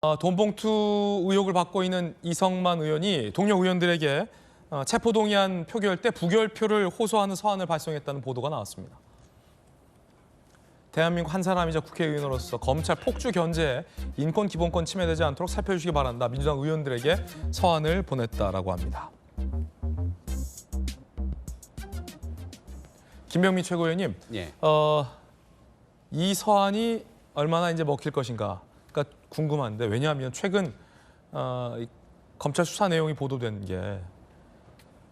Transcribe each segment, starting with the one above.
돈봉투 의혹을 받고 있는 이성만 의원이 동료 의원들에게 체포동의안 표결 때 부결표를 호소하는 서한을 발송했다는 보도가 나왔습니다. 대한민국 한 사람이자 국회의원으로서 검찰 폭주 견제에 인권 기본권 침해되지 않도록 살펴주시기 바란다. 민주당 의원들에게 서한을 보냈다라고 합니다. 김병민 최고위원님, 예. 이 서한이 얼마나 이제 먹힐 것인가 궁금한데, 왜냐하면 최근 검찰 수사 내용이 보도된 게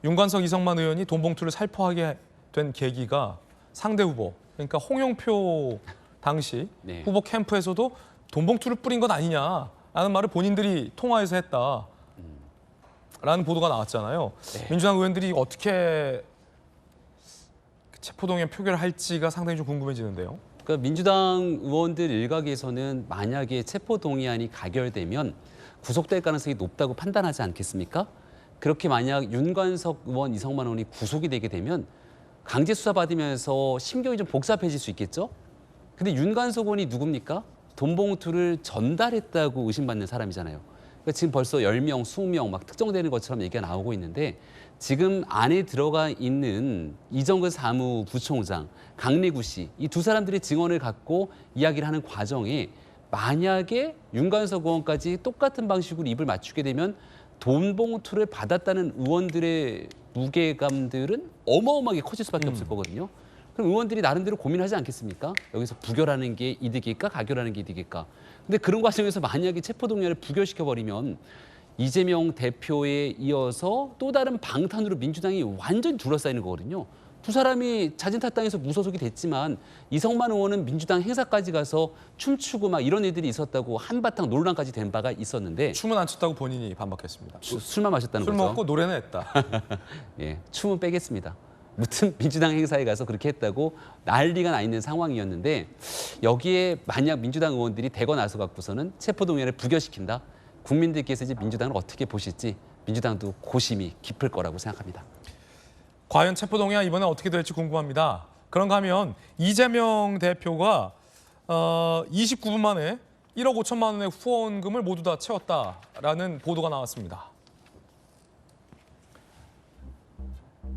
윤관석 이성만 의원이 돈봉투를 살포하게 된 계기가 상대 후보, 그러니까 홍영표 당시 네. 후보 캠프에서도 돈봉투를 뿌린 것 아니냐라는 말을 본인들이 통화해서 했다라는 보도가 나왔잖아요. 네. 민주당 의원들이 어떻게 체포동의안 표결을 할지가 상당히 좀 궁금해지는데요. 그러니까 민주당 의원들 일각에서는 만약에 체포동의안이 가결되면 구속될 가능성이 높다고 판단하지 않겠습니까? 그렇게 만약 윤관석 의원, 이성만 의원이 구속이 되게 되면 강제 수사 받으면서 심경이 좀 복잡해질 수 있겠죠? 근데 윤관석 의원이 누굽니까? 돈봉투를 전달했다고 의심받는 사람이잖아요. 그러니까 지금 벌써 10명, 20명 막 특정되는 것처럼 얘기가 나오고 있는데, 지금 안에 들어가 있는 이정근 사무부총장, 강리구 씨, 이 두 사람들의 증언을 갖고 이야기를 하는 과정에 만약에 윤관석 의원까지 똑같은 방식으로 입을 맞추게 되면 돈봉투를 받았다는 의원들의 무게감들은 어마어마하게 커질 수밖에 없을 거거든요. 그럼 의원들이 나름대로 고민하지 않겠습니까? 여기서 부결하는 게 이득일까, 가결하는 게 이득일까? 근데 그런 과정에서 만약에 체포동의안을 부결시켜버리면 이재명 대표에 이어서 또 다른 방탄으로 민주당이 완전히 둘러싸이는 거거든요. 두 사람이 자진 탈당해서 무소속이 됐지만 이성만 의원은 민주당 행사까지 가서 춤추고 막 이런 일들이 있었다고 한바탕 논란까지 된 바가 있었는데, 춤은 안 췄다고 본인이 반박했습니다. 술만 마셨다는 술 거죠. 먹고 노래는 했다. 예, 춤은 빼겠습니다. 무튼 민주당 행사에 가서 그렇게 했다고 난리가 나 있는 상황이었는데, 여기에 만약 민주당 의원들이 대거 나서 갖고서는 체포동의안을 부결시킨다. 국민들께서 이제 민주당을 어떻게 보실지 민주당도 고심이 깊을 거라고 생각합니다. 과연 체포동의안 이번에 어떻게 될지 궁금합니다. 그런가 하면 이재명 대표가 29분 만에 1억 5천만 원의 후원금을 모두 다 채웠다라는 보도가 나왔습니다.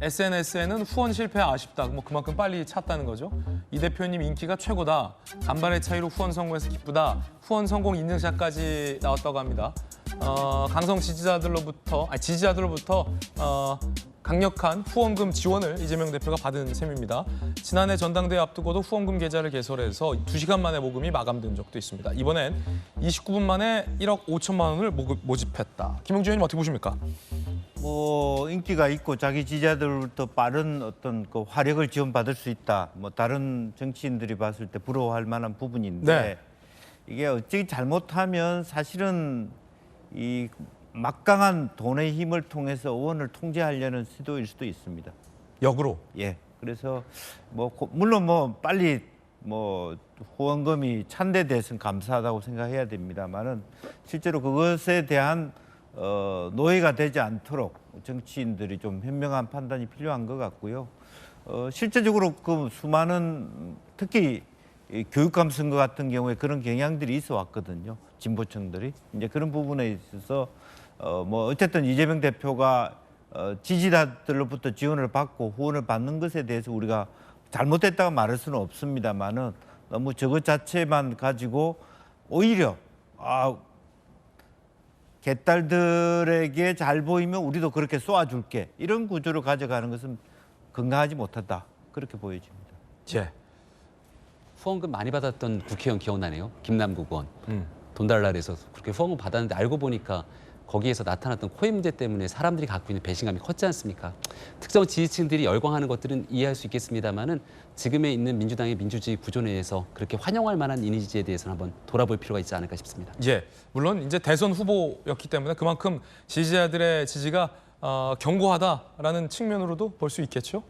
SNS에는 후원 실패 아쉽다, 그만큼 빨리 찼다는 거죠. 이 대표님 인기가 최고다, 간발의 차이로 후원 성공해서 기쁘다, 후원 성공 인증샷까지 나왔다고 합니다. 강성 지지자들로부터 강력한 후원금 지원을 이재명 대표가 받은 셈입니다. 지난해 전당대회 앞두고도 후원금 계좌를 개설해서 2시간 만에 모금이 마감된 적도 있습니다. 이번엔 29분 만에 1억 5천만 원을 모집했다. 김용주 의원님 어떻게 보십니까? 인기가 있고 자기 지지자들부터 빠른 어떤 그 화력을 지원받을 수 있다. 다른 정치인들이 봤을 때 부러워할 만한 부분인데, 네. 이게 어찌 잘못하면 사실은 이 막강한 돈의 힘을 통해서 의원을 통제하려는 시도일 수도 있습니다. 역으로. 예. 그래서 물론 빨리 후원금이 찬데 대해서는 감사하다고 생각해야 됩니다만은, 실제로 그것에 대한 노예가 되지 않도록 정치인들이 좀 현명한 판단이 필요한 것 같고요. 실제적으로 그 수많은, 특히 교육감 선거 같은 경우에 그런 경향들이 있어 왔거든요. 진보층들이. 이제 그런 부분에 있어서 어쨌든 이재명 대표가 지지자들로부터 지원을 받고 후원을 받는 것에 대해서 우리가 잘못했다고 말할 수는 없습니다만은, 너무 저것 자체만 가지고 오히려 개딸들에게 잘 보이면 우리도 그렇게 쏘아줄게, 이런 구조를 가져가는 것은 건강하지 못하다, 그렇게 보여집니다. 예. 후원금 많이 받았던 국회의원 기억나네요. 김남국 의원. 돈 달라 그래서 그렇게 후원금 받았는데 알고 보니까 거기에서 나타났던 코인 문제 때문에 사람들이 갖고 있는 배신감이 컸지 않습니까? 특정 지지층들이 열광하는 것들은 이해할 수 있겠습니다만은, 지금에 있는 민주당의 민주주의 구조 내에서 그렇게 환영할 만한 이미지에 대해서는 한번 돌아볼 필요가 있지 않을까 싶습니다. 예, 물론 이제 대선 후보였기 때문에 그만큼 지지자들의 지지가 견고하다라는 측면으로도 볼 수 있겠죠.